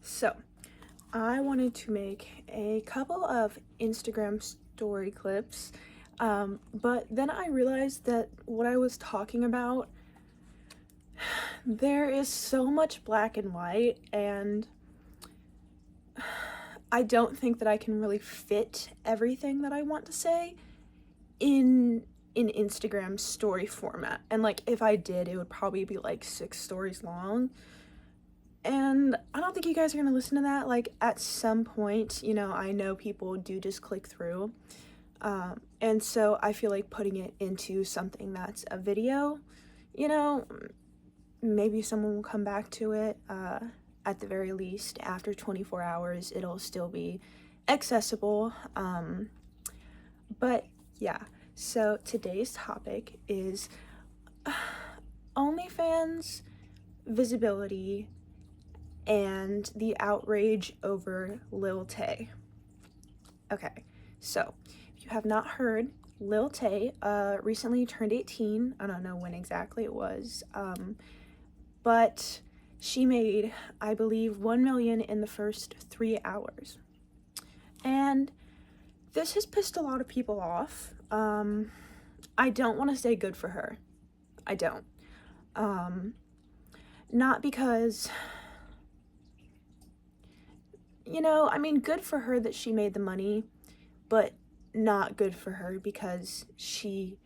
So, I wanted to make a couple of Instagram story clips, but then I realized that what I was talking about, there is so much black and white, and I don't think that I can really fit everything that I want to say in Instagram story format. And like, if I did, it would probably be like 6 stories long. And I don't think you guys are gonna listen to that. Like, at some point, I know people do just click through. And so I feel like putting it into something that's a video, you know, maybe someone will come back to it. At the very least, after 24 hours, it'll still be accessible. But yeah, so today's topic is OnlyFans visibility and the outrage over Lil Tay. Okay, so if you have not heard, Lil Tay recently turned 18. I don't know when exactly it was, but she made, I believe, 1 million in the first 3 hours. And this has pissed a lot of people off. I don't want to say good for her. I don't. Not because, good for her that she made the money, but not good for her because she...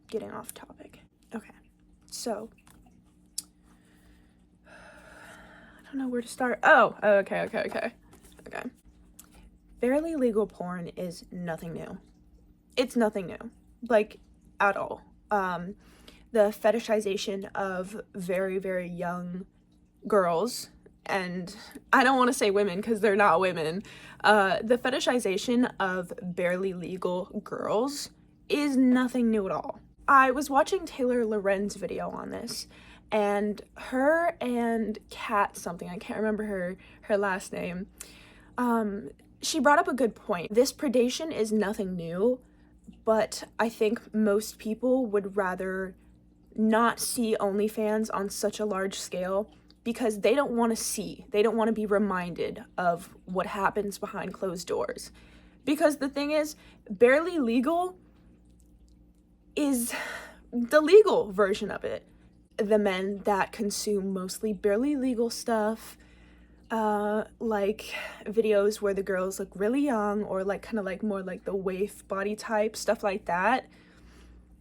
Getting off topic. Okay, so... I don't know where to start. Okay. Barely legal porn is nothing new. It's nothing new. Like, at all. The fetishization of very, very young girls, and I don't want to say women because they're not women, the fetishization of barely legal girls is nothing new at all. I was watching Taylor Loren's video on this, and her and Kat something, I can't remember her last name, she brought up a good point. This predation is nothing new, but I think most people would rather not see OnlyFans on such a large scale because they don't want to see, they don't want to be reminded of what happens behind closed doors. Because the thing is, barely legal is the legal version of it. The men that consume mostly barely legal stuff, like videos where the girls look really young or like kind of like more like the waif body type, stuff like that,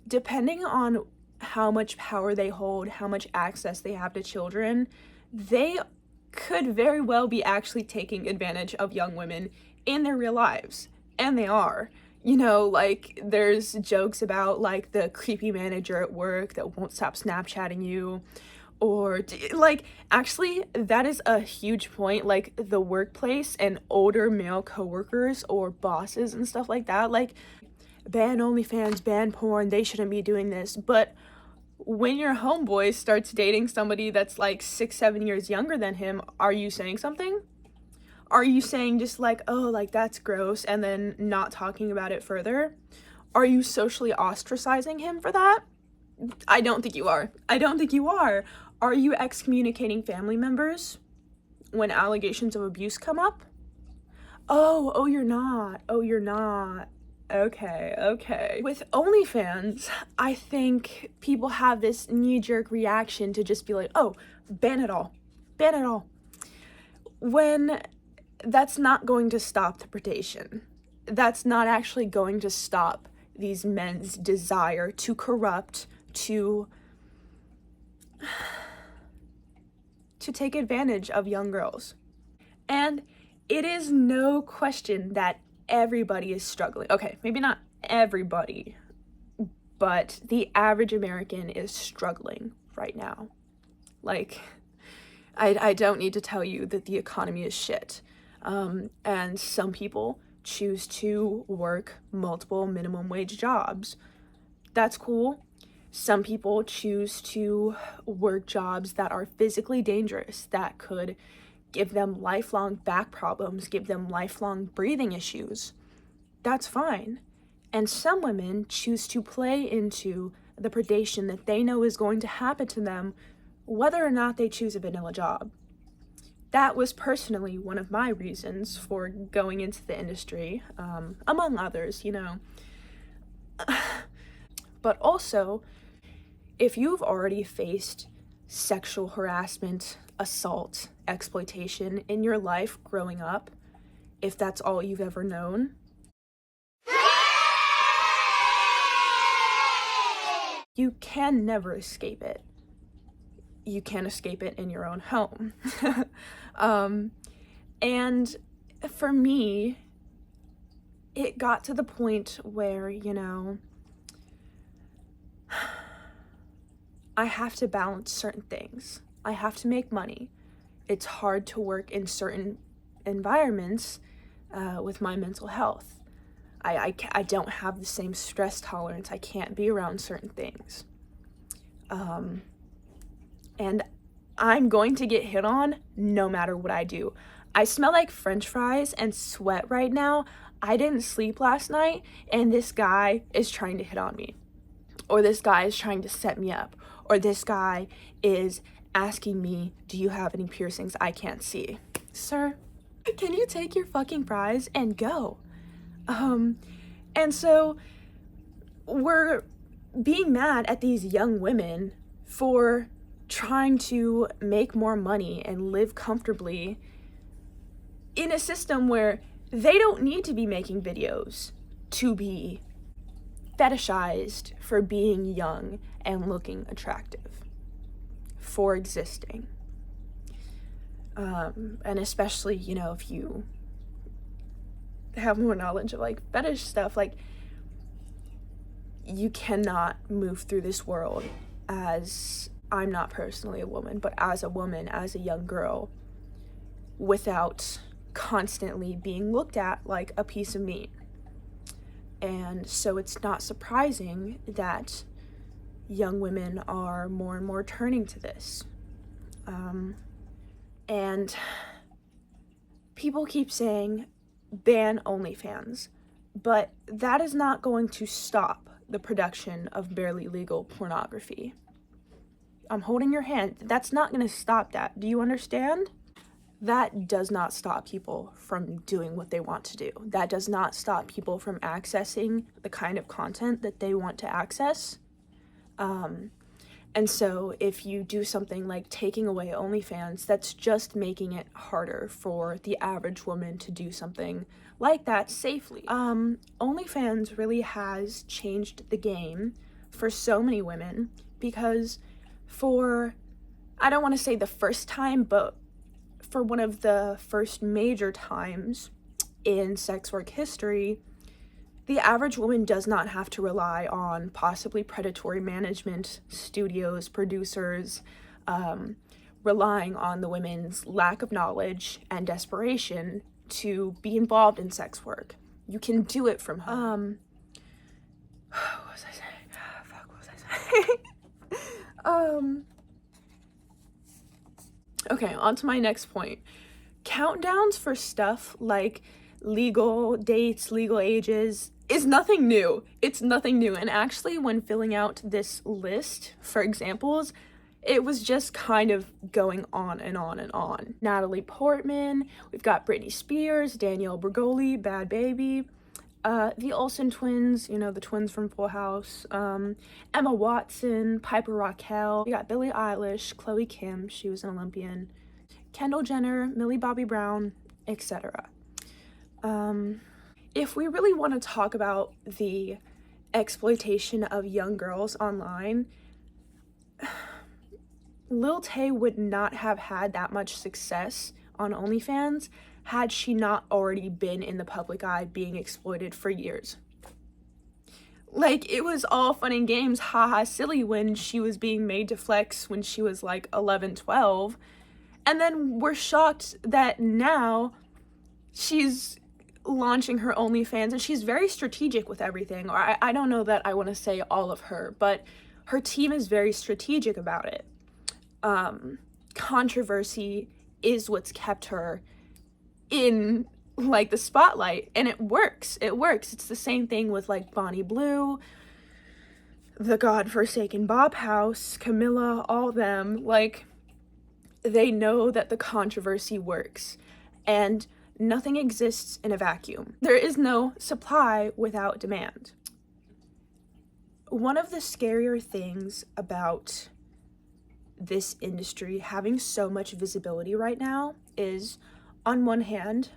depending on how much power they hold, how much access they have to children, they could very well be actually taking advantage of young women in their real lives. And they are. Like, there's jokes about, like, the creepy manager at work that won't stop Snapchatting you. Or, like, actually, that is a huge point. Like, the workplace and older male coworkers or bosses and stuff like that. Like, ban OnlyFans, ban porn, they shouldn't be doing this. But when your homeboy starts dating somebody that's, like, 6-7 years younger than him, are you saying something? Are you saying just like, oh, like, that's gross, and then not talking about it further? Are you socially ostracizing him for that? I don't think you are. Are you excommunicating family members when allegations of abuse come up? Oh, you're not. Okay. With OnlyFans, I think people have this knee-jerk reaction to just be like, oh, ban it all. When that's not going to stop the predation. That's not actually going to stop these men's desire to corrupt, to take advantage of young girls. And it is no question that everybody is struggling. Okay, maybe not everybody, but the average American is struggling right now. Like, I don't need to tell you that the economy is shit. And some people choose to work multiple minimum wage jobs. That's cool. Some people choose to work jobs that are physically dangerous, that could give them lifelong back problems, give them lifelong breathing issues. That's fine. And some women choose to play into the predation that they know is going to happen to them whether or not they choose a vanilla job. That was personally one of my reasons for going into the industry, among others, you know. But also, if you've already faced sexual harassment, assault, exploitation in your life growing up, if that's all you've ever known, you can never escape it. You can't escape it in your own home. And for me, it got to the point where, you know, I have to balance certain things. I have to make money. It's hard to work in certain environments with my mental health. I don't have the same stress tolerance. I can't be around certain things. And I'm going to get hit on no matter what I do. I smell like French fries and sweat right now. I didn't sleep last night, and this guy is trying to hit on me. Or this guy is trying to set me up. Or this guy is asking me, do you have any piercings I can't see? Sir, can you take your fucking fries and go? And so we're being mad at these young women for trying to make more money and live comfortably in a system where they don't need to be making videos to be fetishized for being young and looking attractive, for existing. And especially, you know, if you have more knowledge of like fetish stuff, like you cannot move through this world as, I'm not personally a woman, but as a woman, as a young girl, without constantly being looked at like a piece of meat. And so it's not surprising that young women are more and more turning to this. And people keep saying ban OnlyFans, but that is not going to stop the production of barely legal pornography. I'm holding your hand. That's not going to stop that. Do you understand? That does not stop people from doing what they want to do. That does not stop people from accessing the kind of content that they want to access. And so if you do something like taking away OnlyFans, that's just making it harder for the average woman to do something like that safely. OnlyFans really has changed the game for so many women because for, I don't want to say the first time, but for one of the first major times in sex work history, the average woman does not have to rely on possibly predatory management, studios, producers, relying on the women's lack of knowledge and desperation to be involved in sex work. You can do it from home. What was I saying? Fuck, what was I saying? Okay, on to my next point. Countdowns for stuff like legal dates, legal ages, is nothing new. It's nothing new. And actually, when filling out this list for examples, it was just kind of going on and on and on. Natalie Portman, we've got Britney Spears, Danielle Bregoli, Bad Baby, the Olsen twins, you know, the twins from Full House, Emma Watson, Piper Raquel, we got Billie Eilish, Chloe Kim, she was an Olympian, Kendall Jenner, Millie Bobby Brown, etc. If we really want to talk about the exploitation of young girls online, Lil Tay would not have had that much success on OnlyFans had she not already been in the public eye being exploited for years. Like, it was all fun and games, haha silly, when she was being made to flex when she was like 11, 12. And then we're shocked that now she's launching her OnlyFans, and she's very strategic with everything. Or I don't know that I want to say all of her, but her team is very strategic about it. Controversy is what's kept her in like the spotlight, and it works. It's the same thing with like Bonnie Blue, the godforsaken Bob House, Camilla, all them, like, they know that the controversy works, and nothing exists in a vacuum. There is no supply without demand. One of the scarier things about this industry having so much visibility right now is, on one hand,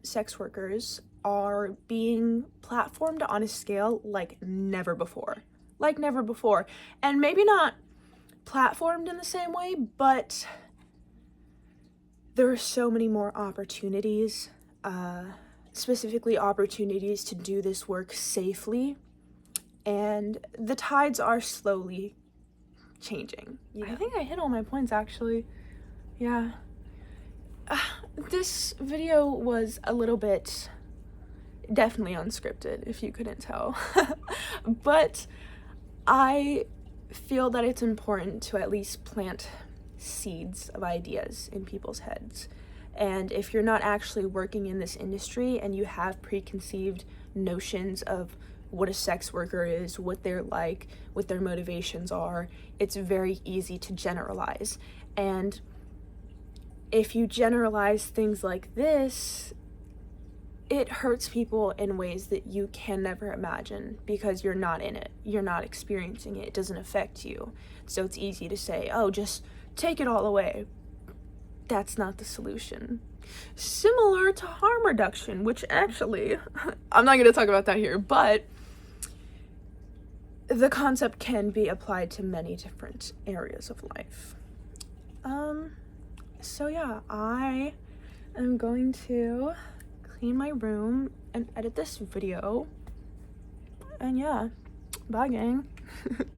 sex workers are being platformed on a scale like never before. Like never before. And maybe not platformed in the same way, but there are so many more opportunities, specifically opportunities to do this work safely, and the tides are slowly changing. Yeah. I think I hit all my points, actually. Yeah. This video was a little bit definitely unscripted, if you couldn't tell. But I feel that it's important to at least plant seeds of ideas in people's heads. And if you're not actually working in this industry and you have preconceived notions of what a sex worker is, what they're like, what their motivations are, it's very easy to generalize. And if you generalize things like this, it hurts people in ways that you can never imagine because you're not in it. You're not experiencing it. It doesn't affect you. So it's easy to say, oh, just take it all away. That's not the solution. Similar to harm reduction, which actually, I'm not going to talk about that here, but the concept can be applied to many different areas of life. So yeah, I am going to clean my room and edit this video. And yeah, bye gang.